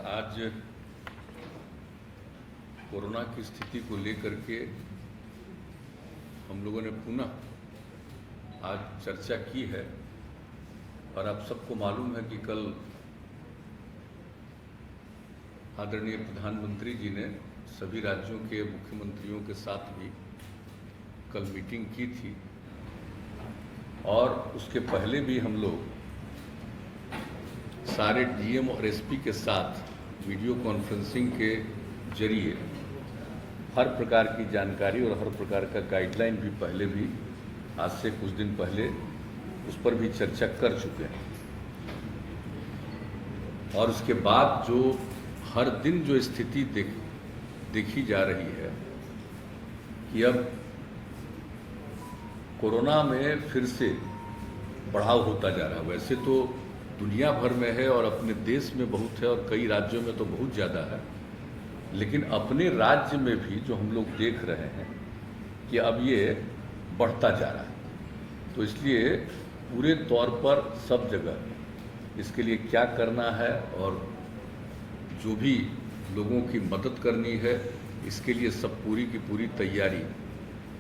आज कोरोना की स्थिति को लेकर के हम लोगों ने पुनः आज चर्चा की है और आप सबको मालूम है कि कल आदरणीय प्रधानमंत्री जी ने सभी राज्यों के मुख्यमंत्रियों के साथ भी कल मीटिंग की थी और उसके पहले भी हम लोग सारे डीएम और एसपी के साथ वीडियो कॉन्फ्रेंसिंग के जरिए हर प्रकार की जानकारी और हर प्रकार का गाइडलाइन भी पहले भी आज से कुछ दिन पहले उस पर भी चर्चा कर चुके हैं। और उसके बाद जो हर दिन जो स्थिति देखी जा रही है कि अब कोरोना में फिर से बढ़ाव होता जा रहा है। वैसे तो दुनिया भर में है और अपने देश में बहुत है और कई राज्यों में तो बहुत ज़्यादा है, लेकिन अपने राज्य में भी जो हम लोग देख रहे हैं कि अब ये बढ़ता जा रहा है। तो इसलिए पूरे तौर पर सब जगह इसके लिए क्या करना है और जो भी लोगों की मदद करनी है इसके लिए सब पूरी की पूरी तैयारी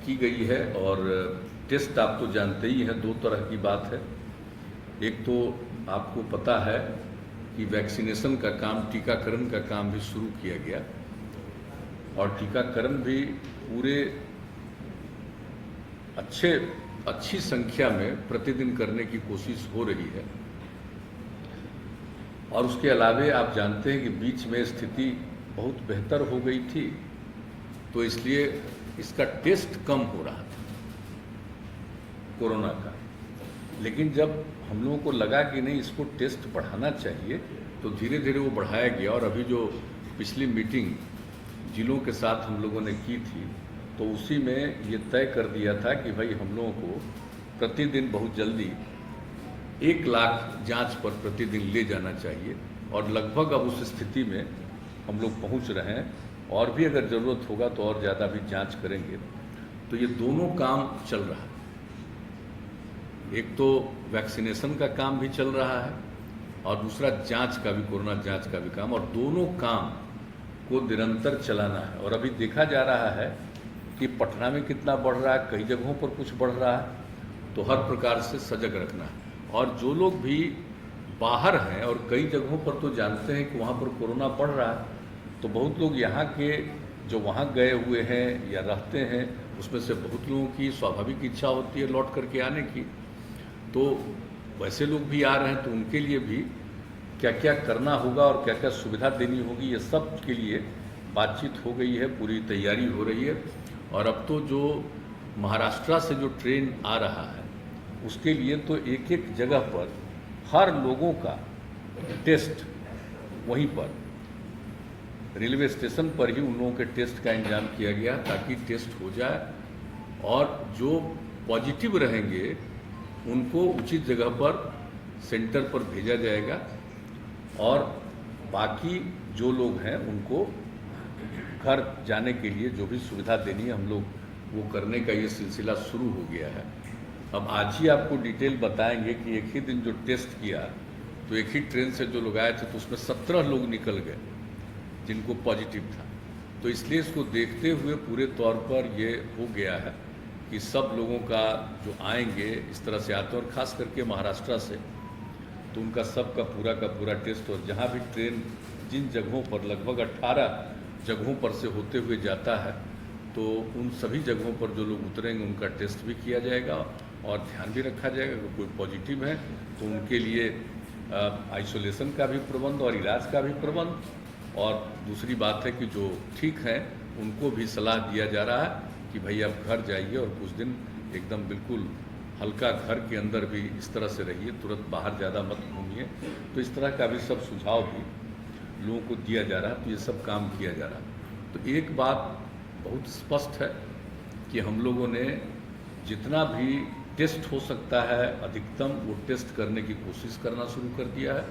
की गई है। और टेस्ट आप तो जानते ही हैं, दो तरह की बात है। एक तो आपको पता है कि वैक्सीनेशन का काम, टीकाकरण का काम भी शुरू किया गया और टीकाकरण भी पूरे अच्छी संख्या में प्रतिदिन करने की कोशिश हो रही है। और उसके अलावे आप जानते हैं कि बीच में स्थिति बहुत बेहतर हो गई थी, तो इसलिए इसका टेस्ट कम हो रहा था कोरोना का। लेकिन जब हम लोगों को लगा कि नहीं, इसको टेस्ट बढ़ाना चाहिए, तो धीरे धीरे वो बढ़ाया गया। और अभी जो पिछली मीटिंग जिलों के साथ हम लोगों ने की थी, तो उसी में ये तय कर दिया था कि भाई हम लोगों को प्रतिदिन बहुत जल्दी 1 लाख जांच पर प्रतिदिन ले जाना चाहिए। और लगभग अब उस स्थिति में हम लोग पहुंच रहे हैं और भी अगर ज़रूरत होगा तो और ज़्यादा भी जांच करेंगे। तो ये दोनों काम चल रहा है। एक तो वैक्सीनेशन का काम भी चल रहा है और दूसरा जांच का भी, कोरोना जांच का भी काम, और दोनों काम को निरंतर चलाना है। और अभी देखा जा रहा है कि पटना में कितना बढ़ रहा है, कई जगहों पर कुछ बढ़ रहा है, तो हर प्रकार से सजग रखना है। और जो लोग भी बाहर हैं और कई जगहों पर तो जानते हैं कि वहाँ पर कोरोना बढ़ रहा है, तो बहुत लोग यहाँ के जो वहाँ गए हुए हैं या रहते हैं, उसमें से बहुत लोगों की स्वाभाविक इच्छा होती है लौट करके आने की। तो वैसे लोग भी आ रहे हैं, तो उनके लिए भी क्या क्या करना होगा और क्या क्या सुविधा देनी होगी, ये सब के लिए बातचीत हो गई है, पूरी तैयारी हो रही है। और अब तो जो महाराष्ट्र से जो ट्रेन आ रहा है, उसके लिए तो एक एक जगह पर हर लोगों का टेस्ट वहीं पर रेलवे स्टेशन पर ही उन लोगों के टेस्ट का इंतजाम किया गया, ताकि टेस्ट हो जाए और जो पॉजिटिव रहेंगे उनको उचित जगह पर सेंटर पर भेजा जाएगा और बाकी जो लोग हैं उनको घर जाने के लिए जो भी सुविधा देनी है हम लोग वो करने का ये सिलसिला शुरू हो गया है। अब आज ही आपको डिटेल बताएंगे कि एक ही दिन जो टेस्ट किया, तो एक ही ट्रेन से जो लोग आए थे तो उसमें 17 लोग निकल गए जिनको पॉजिटिव था। तो इसलिए इसको देखते हुए पूरे तौर पर ये हो गया है कि सब लोगों का जो आएंगे इस तरह से आते हैं, और ख़ास करके महाराष्ट्र से, तो उनका सबका का पूरा टेस्ट। और जहाँ भी ट्रेन जिन जगहों पर लगभग 18 जगहों पर से होते हुए जाता है, तो उन सभी जगहों पर जो लोग उतरेंगे उनका टेस्ट भी किया जाएगा और ध्यान भी रखा जाएगा कि कोई पॉजिटिव है तो उनके लिए आइसोलेशन का भी प्रबंध और इलाज का भी प्रबंध। और दूसरी बात है कि जो ठीक हैं उनको भी सलाह दिया जा रहा है कि भाई आप घर जाइए और कुछ दिन एकदम बिल्कुल हल्का घर के अंदर भी इस तरह से रहिए, तुरंत बाहर ज़्यादा मत घूमिए। तो इस तरह का भी सब सुझाव भी लोगों को दिया जा रहा है, तो ये सब काम किया जा रहा है। तो एक बात बहुत स्पष्ट है कि हम लोगों ने जितना भी टेस्ट हो सकता है अधिकतम वो टेस्ट करने की कोशिश करना शुरू कर दिया है।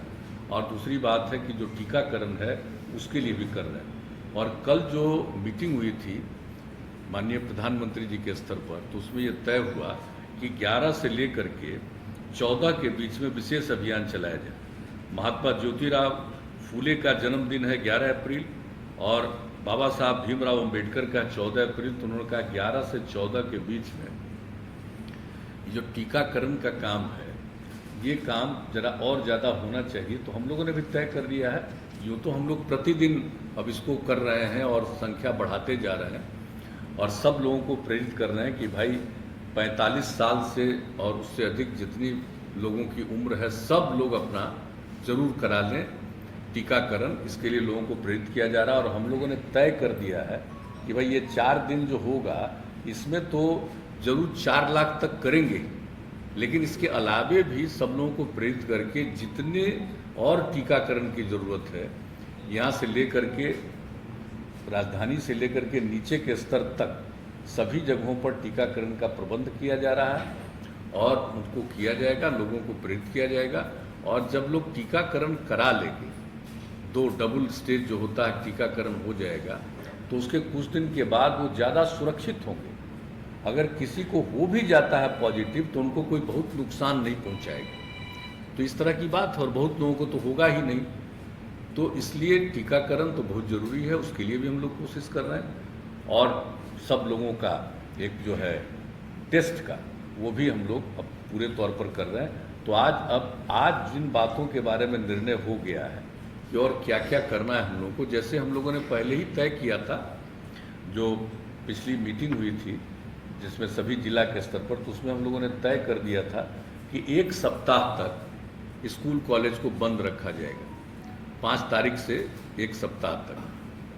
और दूसरी बात है कि जो टीकाकरण है उसके लिए भी कर रहे हैं। और कल जो मीटिंग हुई थी माननीय प्रधानमंत्री जी के स्तर पर, तो उसमें ये तय हुआ कि 11 से लेकर के 14 के बीच में विशेष अभियान चलाया जाए। महात्मा ज्योतिराव फूले का जन्मदिन है 11 अप्रैल और बाबा साहब भीमराव अंबेडकर का 14 अप्रैल, तो उन्होंने कहा 11 से 14 के बीच में जो टीकाकरण का काम है ये काम जरा और ज़्यादा होना चाहिए। तो हम लोगों ने भी तय कर लिया है, यूँ तो हम लोग प्रतिदिन अब इसको कर रहे हैं और संख्या बढ़ाते जा रहे हैं और सब लोगों को प्रेरित कर रहे हैं कि भाई 45 साल से और उससे अधिक जितनी लोगों की उम्र है सब लोग अपना जरूर करा लें टीकाकरण। इसके लिए लोगों को प्रेरित किया जा रहा है और हम लोगों ने तय कर दिया है कि भाई ये 4 दिन जो होगा इसमें तो जरूर 4 लाख तक करेंगे, लेकिन इसके अलावे भी सब लोगों को प्रेरित करके जितने और टीकाकरण की ज़रूरत है यहाँ से लेकर के राजधानी से लेकर के नीचे के स्तर तक सभी जगहों पर टीकाकरण का प्रबंध किया जा रहा है और उनको किया जाएगा, लोगों को प्रेरित किया जाएगा। और जब लोग टीकाकरण करा लेंगे, 2 डबल स्टेज जो होता है टीकाकरण हो जाएगा, तो उसके कुछ दिन के बाद वो ज़्यादा सुरक्षित होंगे। अगर किसी को हो भी जाता है पॉजिटिव तो उनको कोई बहुत नुकसान नहीं पहुंचाएगा। तो इस तरह की बात है और बहुत लोगों को तो होगा ही नहीं। तो इसलिए टीकाकरण तो बहुत ज़रूरी है, उसके लिए भी हम लोग कोशिश कर रहे हैं और सब लोगों का एक जो है टेस्ट का वो भी हम लोग अब पूरे तौर पर कर रहे हैं। तो आज जिन बातों के बारे में निर्णय हो गया है कि और क्या क्या करना है हम लोगों को, जैसे हम लोगों ने पहले ही तय किया था, जो पिछली मीटिंग हुई थी जिसमें सभी जिला के स्तर पर, तो उसमें हम लोगों ने तय कर दिया था कि 1 सप्ताह तक स्कूल कॉलेज को बंद रखा जाएगा। 5 तारीख से 1 सप्ताह तक,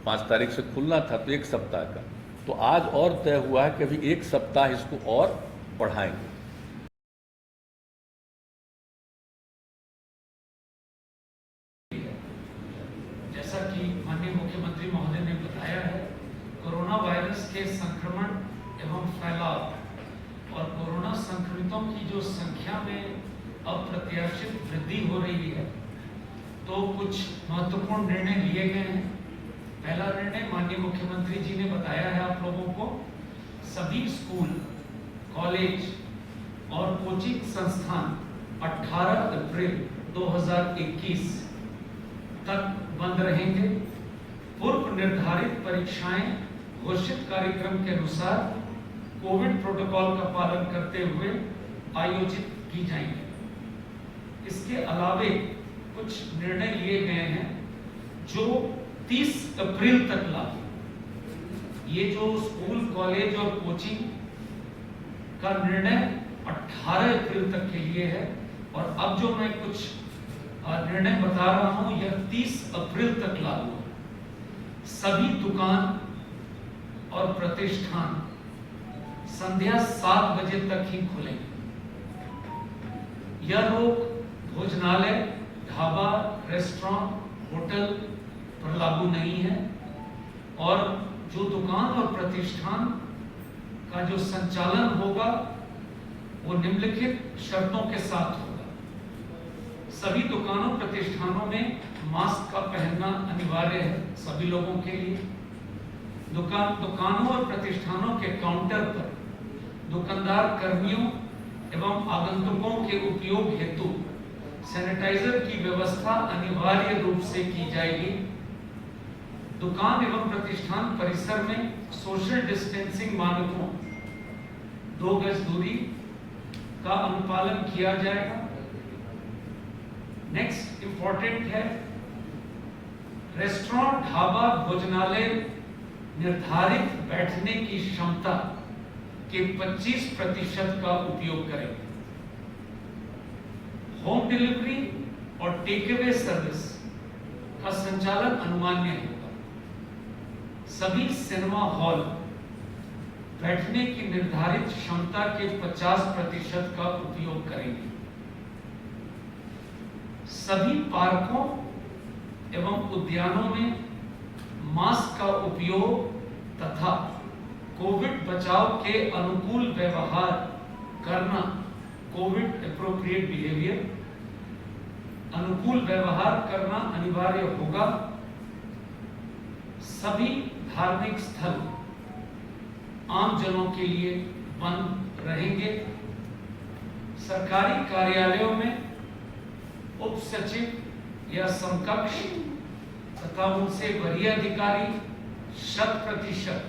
5 तारीख से खुलना था तो 1 सप्ताह का, तो आज और तय हुआ है कि अभी 1 सप्ताह इसको और बढ़ाएंगे। जैसा कि माननीय मुख्यमंत्री महोदय ने बताया है, कोरोना वायरस के संक्रमण एवं फैलाव और कोरोना संक्रमितों की जो संख्या में अप्रत्याशित वृद्धि हो रही है, तो कुछ महत्वपूर्ण निर्णय लिए गए हैं। पहला निर्णय माननीय मुख्यमंत्री जी ने बताया है आप लोगों को, सभी स्कूल, कॉलेज और कोचिंग संस्थान 18 अप्रैल 2021 तक बंद रहेंगे। पूर्व निर्धारित परीक्षाएं घोषित कार्यक्रम के अनुसार कोविड प्रोटोकॉल का पालन करते हुए आयोजित की जाएंगी। इसके अलावे कुछ निर्णय लिए गए हैं जो 30 अप्रैल तक लागू। ये जो स्कूल, कॉलेज और कोचिंग का निर्णय 18 अप्रैल तक के लिए है और अब जो मैं कुछ निर्णय बता रहा हूं यह 30 अप्रैल तक लागू है। सभी दुकान और प्रतिष्ठान संध्या 7 बजे तक ही खुलेंगे। यह रोक भोजनालय, ढाबा, रेस्टोरेंट, होटल पर लागू नहीं है और जो दुकान और प्रतिष्ठान का जो संचालन होगा वो निम्नलिखित शर्तों के साथ होगा। सभी दुकानों, प्रतिष्ठानों में मास्क का पहनना अनिवार्य है सभी लोगों के लिए। दुकानों और प्रतिष्ठानों के काउंटर पर दुकानदार कर्मियों एवं आगंतुकों के उपयोग हेतु सैनिटाइजर की व्यवस्था अनिवार्य रूप से की जाएगी। दुकान एवं प्रतिष्ठान परिसर में सोशल डिस्टेंसिंग मानकों 2 गज दूरी का अनुपालन किया जाएगा। नेक्स्ट इंपॉर्टेंट है, रेस्टोरेंट, ढाबा, भोजनालय निर्धारित बैठने की क्षमता के 25% का उपयोग करेंगे। होम डिलीवरी और टेक अवे सर्विस का संचालन अनुमान्य होगा। सभी सिनेमा हॉल बैठने की निर्धारित क्षमता के 50% का उपयोग करेंगे। सभी पार्कों एवं उद्यानों में मास्क का उपयोग तथा कोविड बचाव के अनुकूल व्यवहार करना, कोविड एप्रोप्रिएट बिहेवियर, अनुकूल व्यवहार करना अनिवार्य होगा। सभी धार्मिक स्थल आम जनों के लिए बंद रहेंगे। सरकारी कार्यालयों में उप सचिव या समकक्ष तथा उनसे वरीय अधिकारी 100%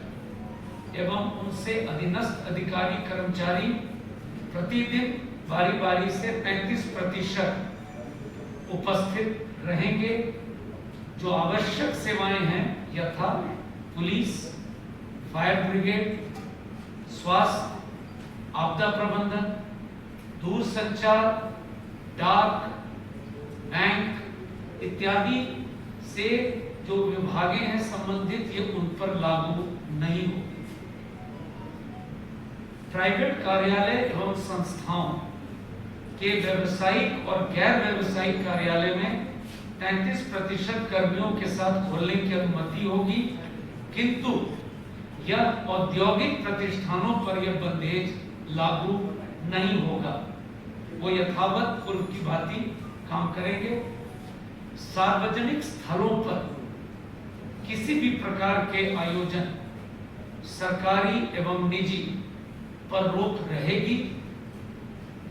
एवं उनसे अधीनस्थ अधिकारी कर्मचारी प्रतिदिन बारी बारी से 35% उपस्थित रहेंगे। जो आवश्यक सेवाएं हैं यथा पुलिस, फायर ब्रिगेड, स्वास्थ्य, आपदा प्रबंधन, दूरसंचार, डाक, बैंक इत्यादि से जो विभागें हैं संबंधित, ये उन पर लागू नहीं होगी। प्राइवेट कार्यालय एवं संस्थाओं के व्यावसायिक और गैर व्यावसायिक कार्यालय में 33% कर्मियों के साथ खोलने की अनुमति होगी, किंतु यह औद्योगिक प्रतिष्ठानों पर यह बंदेज लागू नहीं होगा। वो यथावत पूर्व की भांति काम करेंगे। सार्वजनिक स्थलों पर किसी भी प्रकार के आयोजन, सरकारी एवं निजी, पर रोक रहेगी।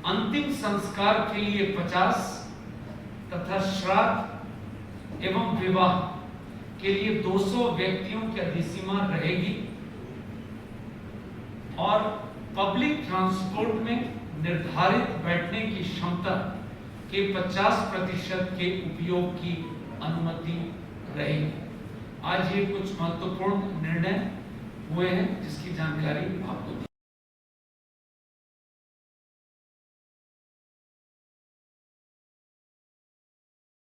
अंतिम संस्कार के लिए 50 तथा श्राद्ध एवं विवाह के लिए 200 व्यक्तियों की अधिसीमा रहेगी और पब्लिक ट्रांसपोर्ट में निर्धारित बैठने की क्षमता के 50% के उपयोग की अनुमति रहेगी। आज ये कुछ महत्वपूर्ण निर्णय हुए हैं जिसकी जानकारी आपको दी।